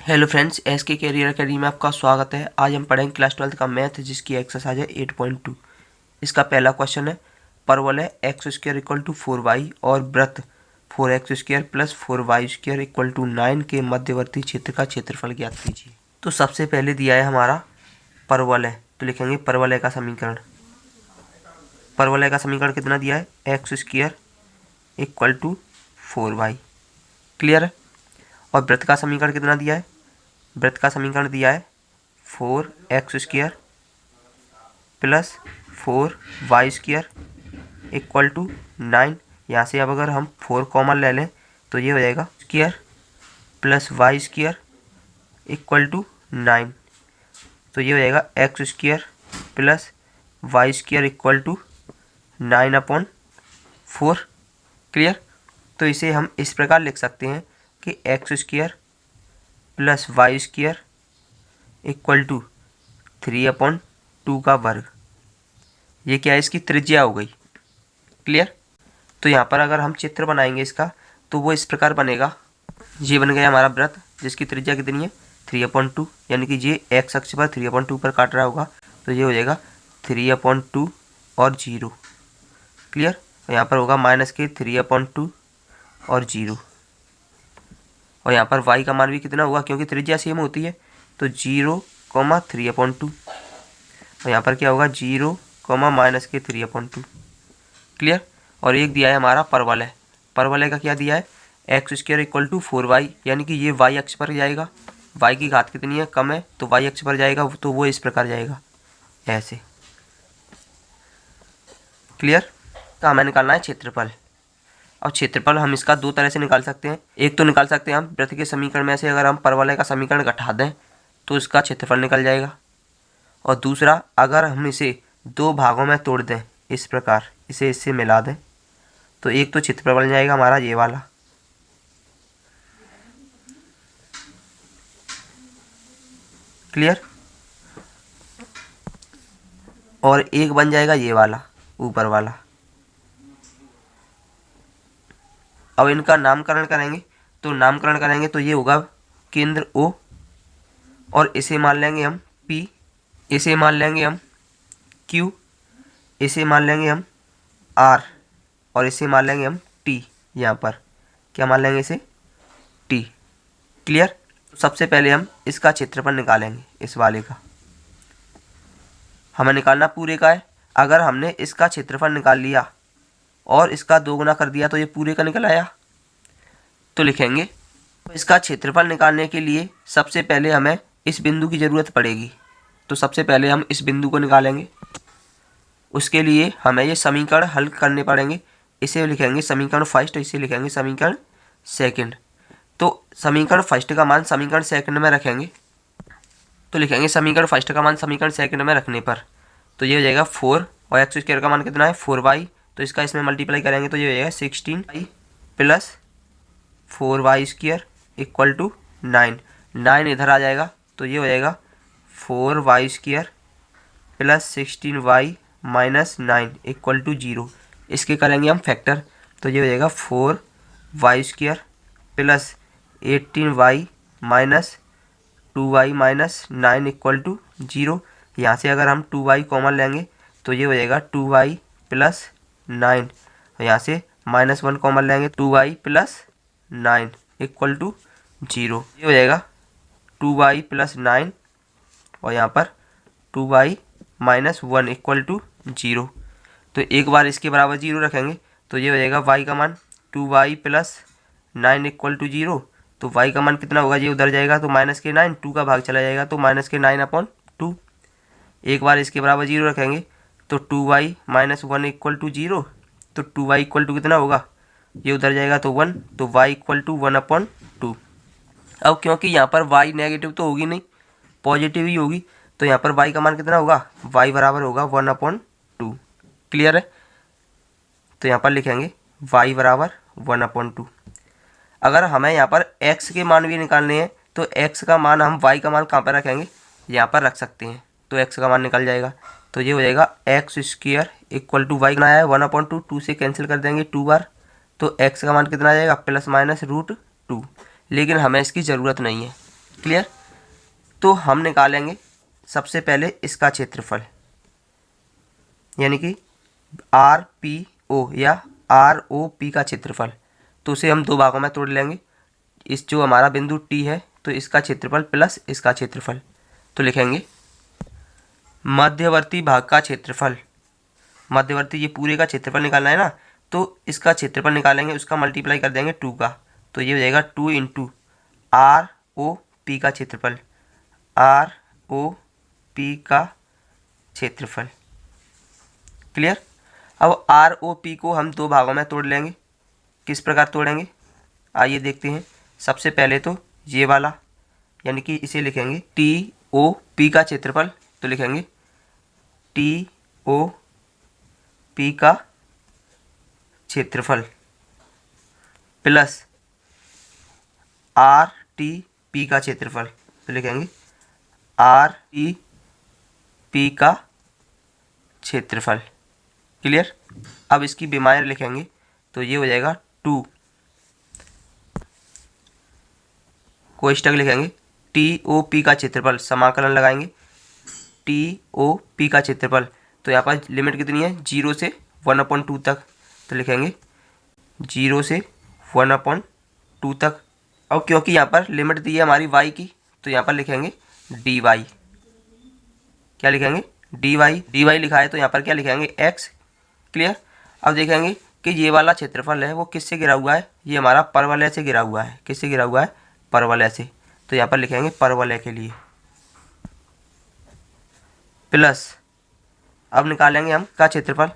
Hello friends, S के career academy में आपका स्वागत है। आज हम पढ़ेंगे क्लास 12 का मैथ, जिसकी एक्सरसाइज है 8.2। इसका पहला क्वेश्चन है, परवल है x square equal to 4y और वृत्त 4x² plus 4y² equal to 9 के मध्यवर्ती क्षेत्र का क्षेत्रफल ज्ञात कीजिए। तो सबसे पहले दिया है हमारा परवल है, तो लिखेंगे परवल का समीकरण। परवल का समीकरण कितना दिया है, x² equal to 4y। Clear है। और वृत्त का समीकरण कितना दिया है, वृत्त का समीकरण दिया है 4x² plus 4y² equal to 9। यहाँ से अब अगर हम 4 कॉमन ले लें तो ये हो जाएगा square plus y² equal to 9। तो ये हो जाएगा x² plus y² equal to 9/4। Clear. तो इसे हम इस प्रकार लिख सकते हैं कि x² plus y² equal to 3/2 का वर्ग। ये क्या है, इसकी त्रिज्या हो गई। क्लियर। तो यहाँ पर अगर हम चित्र बनाएंगे इसका तो वो इस प्रकार बनेगा। ये बन गया हमारा वृत्त, जिसकी त्रिज्या कितनी है 3/2, यानी कि ये x अक्ष पर 3/2 पर काट रहा होगा, तो ये हो जाएगा 3/2 और 0। क्लियर। यहाँ पर होगा माइनस के 3/2 और 0। और यहाँ पर y का मान भी कितना होगा, क्योंकि त्रिज्या सेम होती है, तो 0,3/2। और यहाँ पर क्या होगा 0, माइनस के 3/2। क्लियर। और एक दिया है हमारा परवल है। परवल का क्या दिया है, x² इक्वल टू 4y, यानी कि ये y अक्ष पर जाएगा। y की घात कितनी है, कम है, तो y अक्ष पर जाएगा, तो वो इस प्रकार जाएगा ऐसे। क्लियर। तो हमें निकालना है क्षेत्रफल। और क्षेत्रफल हम इसका दो तरह से निकाल सकते हैं। एक तो निकाल सकते हैं हम वृत्त के समीकरण में से अगर हम परवलय का समीकरण घटा दें तो इसका क्षेत्रफल निकल जाएगा। और दूसरा, अगर हम इसे दो भागों में तोड़ दें इस प्रकार, इसे इससे मिला दें, तो एक तो क्षेत्रफल बन जाएगा हमारा ये वाला, क्लियर, और एक बन जाएगा ये वाला ऊपर वाला। अब इनका नामकरण करेंगे तो ये होगा केंद्र O, और इसे मान लेंगे हम P, इसे मान लेंगे हम Q, इसे मान लेंगे हम R, और इसे मान लेंगे हम T। यहाँ पर क्या मान लेंगे, इसे T। क्लियर। सबसे पहले हम इसका क्षेत्रफल निकालेंगे। इस वाले का हमें निकालना पूरे का है। अगर हमने इसका क्षेत्रफल निकाल लिया और इसका 2 गुना कर दिया तो ये पूरे का निकल आया। तो लिखेंगे, इसका क्षेत्रफल निकालने के लिए सबसे पहले हमें इस बिंदु की ज़रूरत पड़ेगी, तो सबसे पहले हम इस बिंदु को निकालेंगे। उसके लिए हमें ये समीकरण हल करने पड़ेंगे। इसे लिखेंगे समीकरण फर्स्ट, इसे लिखेंगे समीकरण सेकंड। तो समीकरण फर्स्ट का मान समीकरण सेकंड में रखेंगे, तो लिखेंगे समीकरण फर्स्ट का मान समीकरण सेकंड में रखने पर तो ये हो जाएगा 4, और x² का मान कितना है 4y, तो इसका इसमें मल्टीप्लाई करेंगे तो ये हो जाएगा 16y plus 4y² equal to 9 इधर आ जाएगा, तो ये हो जाएगा 4y² plus 16y minus 9 equal to 0। इसके करेंगे हम फैक्टर, तो ये हो जाएगा 4y² plus 18y minus 2y minus 9 equal to 0। यहाँ से अगर हम 2y कॉमन लेंगे तो ये हो जाएगा 2y प्लस 9। यहाँ से -1 कॉमन लेंगे, 2y प्लस 9 इक्वल टू 0। ये हो जाएगा 2y प्लस 9, और यहाँ पर 2y माइनस 1 इक्वल टू 0। तो एक बार इसके बराबर 0 रखेंगे तो ये हो जाएगा y का मान 2y प्लस 9 इक्वल टू 0। तो y का मान कितना होगा, ये उधर जाएगा तो माइनस के 9, 2 का भाग चला जाएगा तो -9/2। एक बार इसके बराबर 0 रखेंगे तो 2y माइनस 1 इक्वल टू 0। तो 2y इक्वल टू कितना होगा, ये उधर जाएगा तो 1, तो y इक्वल टू 1/2। अब क्योंकि यहाँ पर y नेगेटिव तो होगी नहीं, पॉजिटिव ही होगी, तो यहाँ पर y का मान कितना होगा, y बराबर होगा 1/2। क्लियर है। तो यहाँ पर लिखेंगे y बराबर 1/2। अगर हमें यहाँ पर x के मान भी निकालने हैं तो x का मान हम y का मान कहाँ पर रखेंगे, यहाँ पर रख सकते हैं, तो x का मान निकल जाएगा। तो ये हो जाएगा x² इक्वल टू y बनाया है 1/2, 2 से कैंसिल कर देंगे 2 बार, तो x का मान कितना आ जाएगा +- √2। लेकिन हमें इसकी ज़रूरत नहीं है, क्लियर। तो हम निकालेंगे सबसे पहले इसका क्षेत्रफल, यानी कि आर पी ओ या आर ओ पी का क्षेत्रफल। तो उसे हम दो भागों में तोड़ लेंगे। इस जो हमारा बिंदु टी है तो इसका क्षेत्रफल प्लस इसका क्षेत्रफल। तो लिखेंगे मध्यवर्ती भाग का क्षेत्रफल, मध्यवर्ती ये पूरे का क्षेत्रफल निकालना है ना, तो इसका क्षेत्रफल निकालेंगे, उसका मल्टीप्लाई कर देंगे 2 का। तो ये हो जाएगा 2 इंटू आर ओ पी का क्षेत्रफल, आर ओ पी का क्षेत्रफल। क्लियर। अब आर ओ पी को हम दो भागों में तोड़ लेंगे। किस प्रकार तोड़ेंगे आइए देखते हैं। सबसे पहले तो ये वाला, यानी कि इसे लिखेंगे टी ओ पी का क्षेत्रफल। तो लिखेंगे टी ओ पी का क्षेत्रफल प्लस आर टी पी का क्षेत्रफल। तो लिखेंगे आर टी पी का क्षेत्रफल। क्लियर। अब इसकी विमाएं लिखेंगे तो ये हो जाएगा 2 कोष्ठक लिखेंगे टी ओ पी का क्षेत्रफल, समाकलन लगाएंगे टी ओ पी का क्षेत्रफल। तो यहाँ पर लिमिट कितनी है 0 से 1/2 तक। तो लिखेंगे 0 से 1/2 तक। अब क्योंकि यहाँ पर लिमिट दी है हमारी y की, तो यहाँ पर लिखेंगे dy। क्या लिखेंगे dy लिखा है तो यहाँ पर क्या लिखेंगे x। क्लियर। अब देखेंगे कि ये वाला क्षेत्रफल है वो किससे घिरा हुआ है, ये हमारा परवलय से घिरा हुआ है। किससे घिरा हुआ है, परवलय से। तो यहाँ पर लिखेंगे परवलय के लिए प्लस, अब निकालेंगे हम का क्षेत्रफल।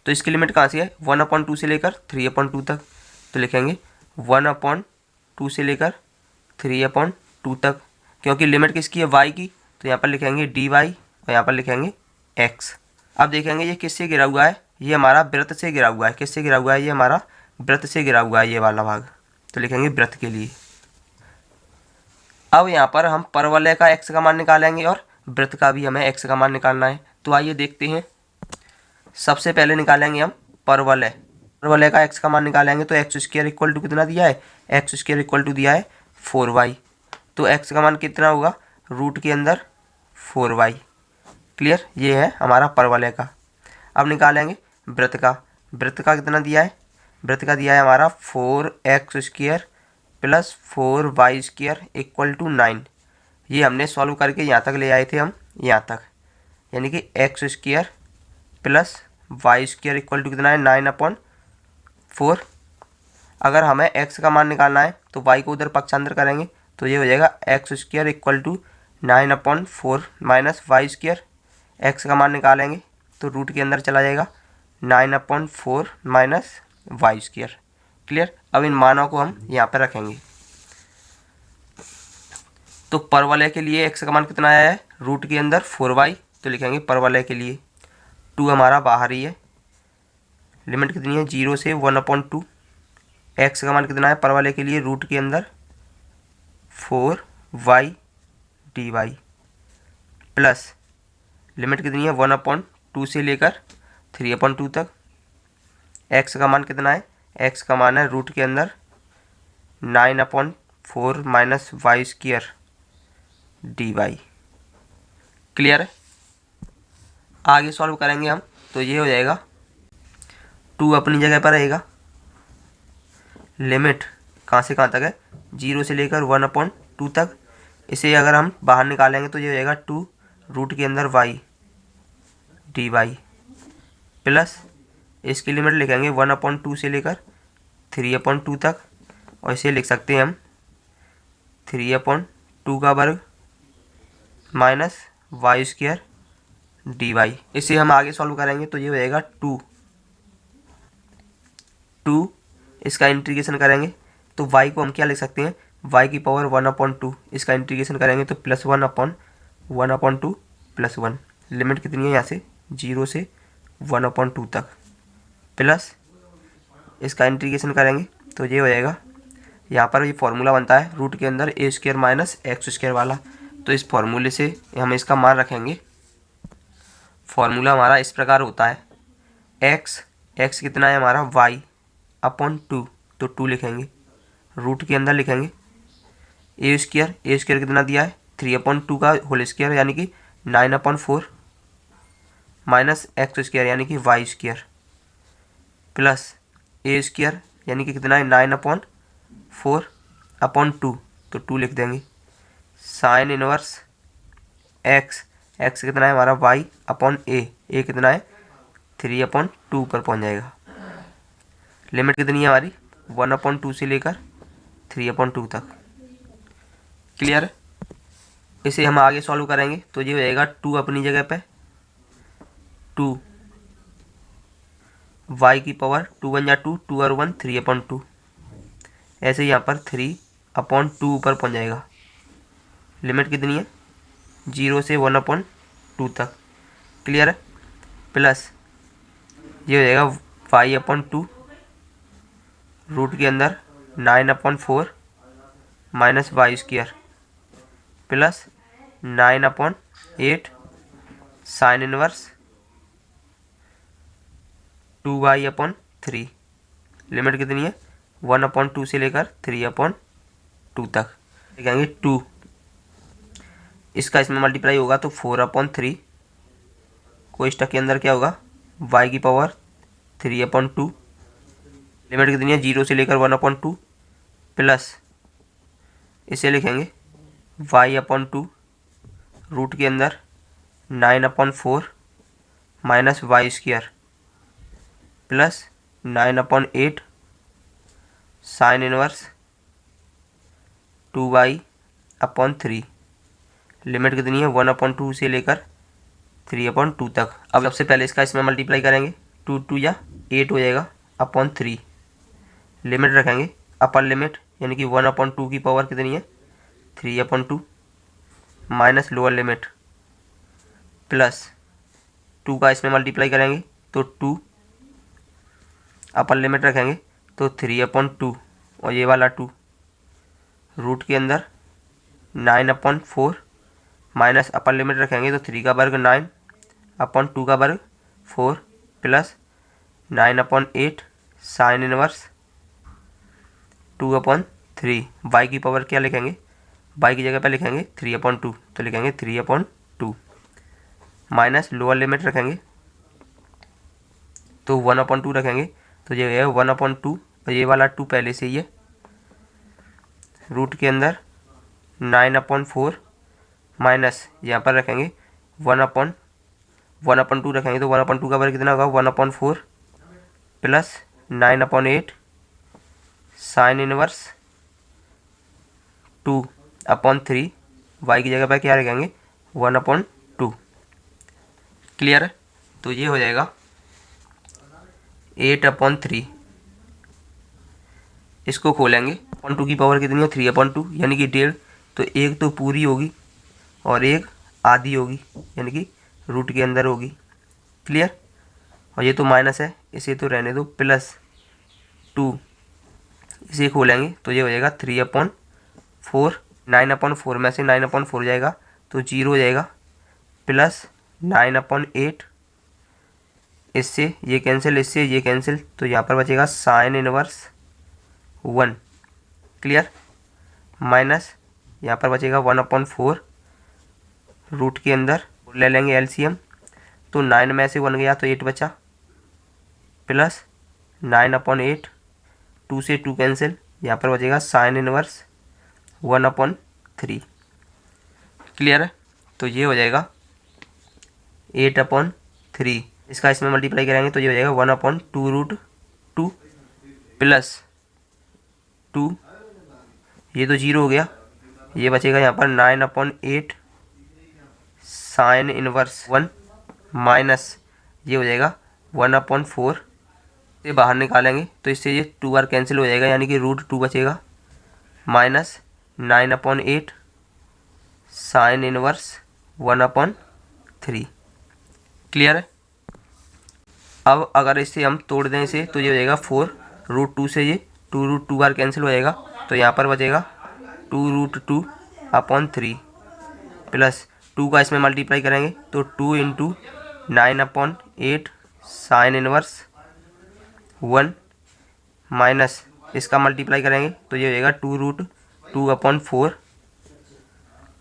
तो इसकी लिमिट कहाँ से है 1/2 से लेकर 3/2 तक। तो लिखेंगे 1/2 से लेकर 3/2 तक। क्योंकि लिमिट किसकी है y की, तो यहाँ पर लिखेंगे dy और यहाँ पर लिखेंगे x। अब देखेंगे ये किससे घिरा हुआ है, ये हमारा वृत्त से घिरा हुआ है। किससे घिरा हुआ है, ये हमारा वृत्त से घिरा हुआ है ये वाला भाग। तो लिखेंगे वृत्त के लिए। अब यहाँ पर हम परवलय का x का मान निकालेंगे और वृत्त का भी हमें x का मान निकालना है। तो आइए देखते हैं। सबसे पहले निकालेंगे हम परवलय। परवलय का x का मान निकालेंगे तो x² इक्वल टू कितना दिया है, x² इक्वल टू दिया है 4y। तो x का मान कितना होगा, रूट के अंदर 4y। क्लियर। ये है हमारा परवलय का। अब निकालेंगे वृत्त का। वृत्त का कितना दिया है, वृत्त का दिया है हमारा 4x² plus 4y² equal to 9। ये हमने सॉल्व करके यहाँ तक ले आए थे हम, यहाँ तक, यानी कि x² plus y² equal to कितना है 9/4। अगर हमें x का मान निकालना है तो y को उधर पक्षांतर करेंगे तो ये हो जाएगा x² equal to 9/4 minus y²। x का मान निकालेंगे तो रूट के अंदर चला जाएगा 9/4 माइनस y²। क्लियर। अब इन मानों को हम यहाँ पर रखेंगे। तो परवलय के लिए x का मान कितना आया है, रूट के अंदर 4y। तो लिखेंगे परवलय के लिए 2 हमारा बाहर ही है। लिमिट कितनी है 0 से 1/2। x का मान कितना है परवलय के लिए, रूट के अंदर 4y dy प्लस लिमिट कितनी है 1/2 से लेकर 3/2 तक। x का मान कितना है, x का मान है रूट के अंदर 9/4 माइनस y² dy। क्लियर है। आगे सॉल्व करेंगे हम तो ये हो जाएगा 2 अपनी जगह पर रहेगा। लिमिट कहाँ से कहाँ तक है 0 से लेकर 1/2 तक। इसे अगर हम बाहर निकालेंगे तो ये हो जाएगा 2 रूट के अंदर y dy प्लस इसकी लिमिट लिखेंगे 1/2 से लेकर 3/2 तक। और इसे लिख सकते हैं हम 3/2 का वर्ग माइनस y² dy। इसे हम आगे सॉल्व करेंगे तो ये हो जाएगा 2 इसका इंटीग्रेशन करेंगे तो y को हम क्या लिख सकते हैं, y की पावर 1/2। इसका इंटीग्रेशन करेंगे तो प्लस 1/2 प्लस 1। लिमिट कितनी है यहाँ से 0 से 1/2 तक प्लस इसका इंटीग्रेशन करेंगे तो ये हो जाएगा, यहाँ पर ये फॉर्मूला बनता है रूट के अंदर a² माइनस x² वाला। तो इस फॉर्मूले से हम इसका मान रखेंगे। फॉर्मूला हमारा इस प्रकार होता है x कितना है हमारा y/2। तो 2 लिखेंगे, रूट के अंदर लिखेंगे ए स्क्वायर कितना दिया है 3/2 का होल स्क्वायर यानी कि 9/4 माइनस एक्स स्क्वायर यानी कि वाई स्क्वायर प्लस ए स्क्वायर यानी कि कितना है 9/4/2 तो 2 लिख देंगे साइन इनवर्स एक्स कितना है हमारा वाई अपॉन ए कितना है 3/2 पर पहुंच जाएगा। लिमिट कितनी है हमारी 1/2 से लेकर 3/2 तक। क्लियर है। इसे हम आगे सॉल्व करेंगे तो ये हो जाएगा 2 अपनी जगह पे 2 y की पावर 2 1 या 2 2 और 1 3/2 ऐसे यहाँ पर 3/2 ऊपर पहुँच जाएगा। लिमिट कितनी है 0 से 1/2 तक। क्लियर है। प्लस ये हो जाएगा y/2 रूट के अंदर 9/4 minus y square plus 9/8 sine inverse 2y/3। Limit कितनी है 1/2 से लेकर 3/2 तक। लिखेंगे 2 इसका इसमें मल्टीप्लाई होगा तो 4/3 कोष्टक के अंदर क्या होगा y की पावर 3/2। लिमिट कितनी है 0 से लेकर 1/2 प्लस इसे लिखेंगे y/2 रूट के अंदर 9/4 minus y square plus 9/8 sine inverse 2y/3। Limit कितनी है 1/2 से लेकर 3/2 तक। अब सबसे पहले इसका इसमें मल्टीप्लाई करेंगे 2 2 या 8 हो जाएगा अपॉन 3। लिमिट रखेंगे अपर लिमिट यानी कि 1/2 की पावर कितनी है 3/2 माइनस लोअर लिमिट प्लस 2 का इसमें मल्टीप्लाई करेंगे तो 2 अपर लिमिट रखेंगे तो 3/2 और ये वाला 2 रूट के अंदर 9/4 माइनस अपर लिमिट रखेंगे तो 3 का वर्ग 9/2 का वर्ग 4 प्लस 9/8 साइन इनवर्स 2/3। y की पावर क्या लिखेंगे y की जगह पर लिखेंगे 3/2 तो लिखेंगे 3/2 माइनस लोअर लिमिट रखेंगे तो 1/2 रखेंगे तो ये है 1/2 और ये वाला 2 पहले से ही है रूट के अंदर 9/4 माइनस यहाँ पर रखेंगे 1/2 रखेंगे तो 1/2 का वर्ग कितना होगा 1/4 प्लस 9/8 साइन इनवर्स 2/3 y की जगह पर क्या रखेंगे 1/2। क्लियर है। तो ये हो जाएगा 8/3। इसको खोलेंगे 2 की पावर कितनी है 3/2 यानी कि 1.5 तो एक तो पूरी होगी और एक आधी होगी यानी कि रूट के अंदर होगी। क्लियर। और ये तो माइनस है इसे तो रहने दो प्लस 2 इसे खोलेंगे तो ये हो जाएगा 3/4 9/4 में से 9/4 हो जाएगा तो 0 हो जाएगा प्लस 9/8 इससे ये कैंसिल इससे ये कैंसिल तो यहाँ पर बचेगा साइन इनवर्स 1। क्लियर। माइनस यहाँ पर बचेगा 1/4 रूट के अंदर ले लेंगे एलसीएम तो 9 में से 1 गया तो 8 बचा प्लस 9/8 2 से 2 कैंसिल यहाँ पर बचेगा साइन इनवर्स 1/3। क्लियर है। तो ये हो जाएगा 8/3 इसका इसमें मल्टीप्लाई करेंगे तो ये हो जाएगा 1/2√2 प्लस 2 ये तो 0 हो गया ये बचेगा यहाँ पर 9/8 साइन इनवर्स 1 माइनस ये हो जाएगा 1/4 से बाहर निकालेंगे तो इससे ये 2 बार कैंसिल हो जाएगा यानी कि √2 बचेगा माइनस 9/8 साइन इनवर्स 1/3। क्लियर है। अब अगर इसे हम तोड़ दें इसे तो ये हो जाएगा 4√2 से ये 2√2 बार कैंसिल हो जाएगा तो यहाँ पर बचेगा 2√2/3 प्लस 2 का इसमें मल्टीप्लाई करेंगे तो 2 × 9/8 साइन इनवर्स 1 माइनस इसका मल्टीप्लाई करेंगे तो ये हो जाएगा 2√2/4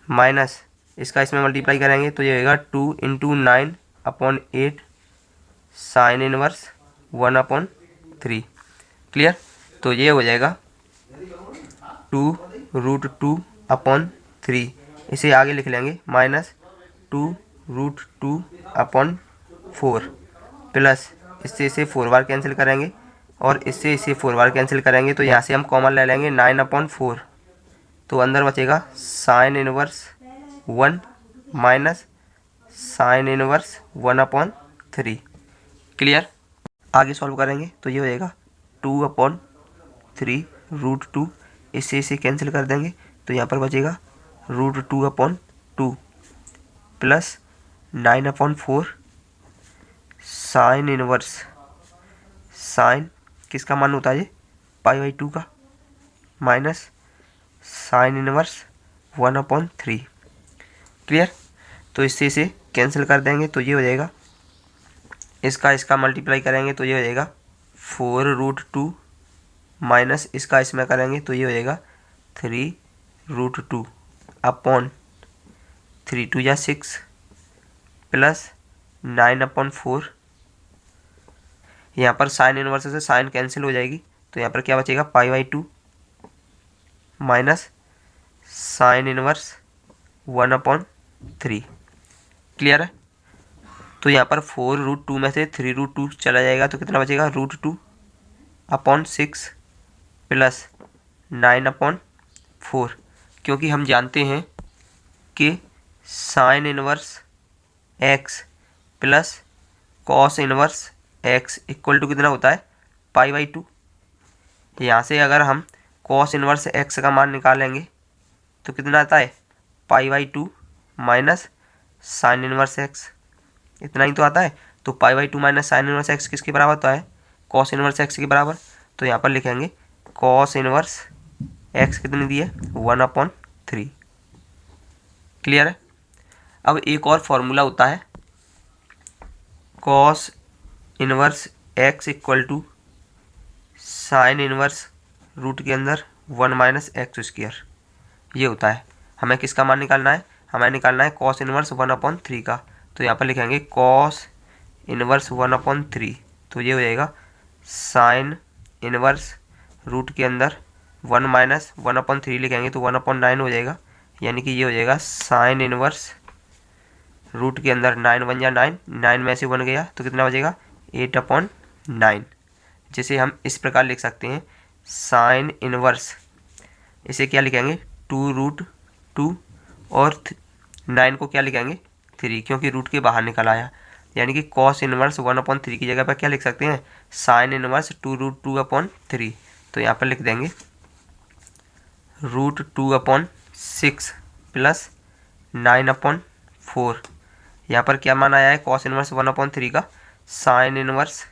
माइनस इसका इसमें मल्टीप्लाई करेंगे तो ये होगा 2 इंटू 9/8 साइन इनवर्स 1/3। क्लियर। तो ये हो जाएगा 2√2/3। इसे आगे लिख लेंगे माइनस 2√2/4 प्लस इससे इसे 4 बार कैंसिल करेंगे और इससे इसे 4 बार कैंसिल करेंगे तो यहाँ से हम कॉमन ले लेंगे 9/4। तो अंदर बचेगा sine inverse 1 minus sine inverse 1/3। Clear. आगे सॉल्व करेंगे तो ये हो जाएगा 2/3√2। इससे इसे कैंसिल कर देंगे तो यहाँ पर बचेगा √2/2 प्लस 9/4 साइन इनवर्स, साइन किसका मान होता है ये π/2 का, माइनस साइन इनवर्स 1/3। क्लियर। तो इससे इसे कैंसिल कर देंगे तो ये हो जाएगा, इसका मल्टीप्लाई करेंगे तो ये हो जाएगा 4√2 माइनस इसका इसमें करेंगे तो ये हो जाएगा 3√2/3। 2 या 6 प्लस 9/4। यहाँ पर साइन इनवर्स से साइन कैंसिल हो जाएगी तो यहाँ पर क्या बचेगा π/2 माइनस साइन इनवर्स 1/3। क्लियर है। तो यहाँ पर 4√2 में से 3√2 चला जाएगा तो कितना बचेगा √2/6 प्लस 9/4, क्योंकि हम जानते हैं कि sine inverse x plus cos inverse x equal to कितना होता है π/2। यहाँ से अगर हम कॉस इनवर्स x का मान निकालेंगे तो कितना आता है π/2 माइनस साइन इनवर्स x, इतना ही तो आता है। तो π/2 माइनस साइन इनवर्स x किसके बराबर होता है कॉस इनवर्स x के बराबर। तो यहाँ पर लिखेंगे कॉस इनवर्स x कितनी दी है 1/3। क्लियर है। अब एक और फॉर्मूला होता है cos inverse x equal to sine inverse root के अंदर 1 माइनस x²। ये होता है। हमें किसका मान निकालना है, हमें निकालना है कॉस इनवर्स 1/3 का। तो यहाँ पर लिखेंगे कॉस इनवर्स 1/3 तो ये हो जाएगा साइन इनवर्स रूट के अंदर 1 माइनस 1/3 लिखेंगे तो 1/9 हो जाएगा। यानी कि ये हो जाएगा साइन इनवर्स रूट के अंदर 9 1 या 9, 9 में से 1 गया तो कितना बचेगा 8/9, जिसे हम इस प्रकार लिख सकते हैं साइन इनवर्स, इसे क्या लिखेंगे 2√2 और 9 को क्या लिखेंगे 3, क्योंकि रूट के बाहर निकल आया। यानी कि कॉस इनवर्स 1/3 की जगह पर क्या लिख सकते हैं साइन इनवर्स 2√2/3। तो यहाँ पर लिख देंगे √2/6 प्लस 9/4। यहाँ पर क्या मान आया है कॉस इनवर्स 1/3 का साइन इनवर्स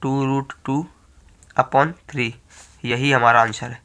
2√2/3। यही हमारा आंसर है।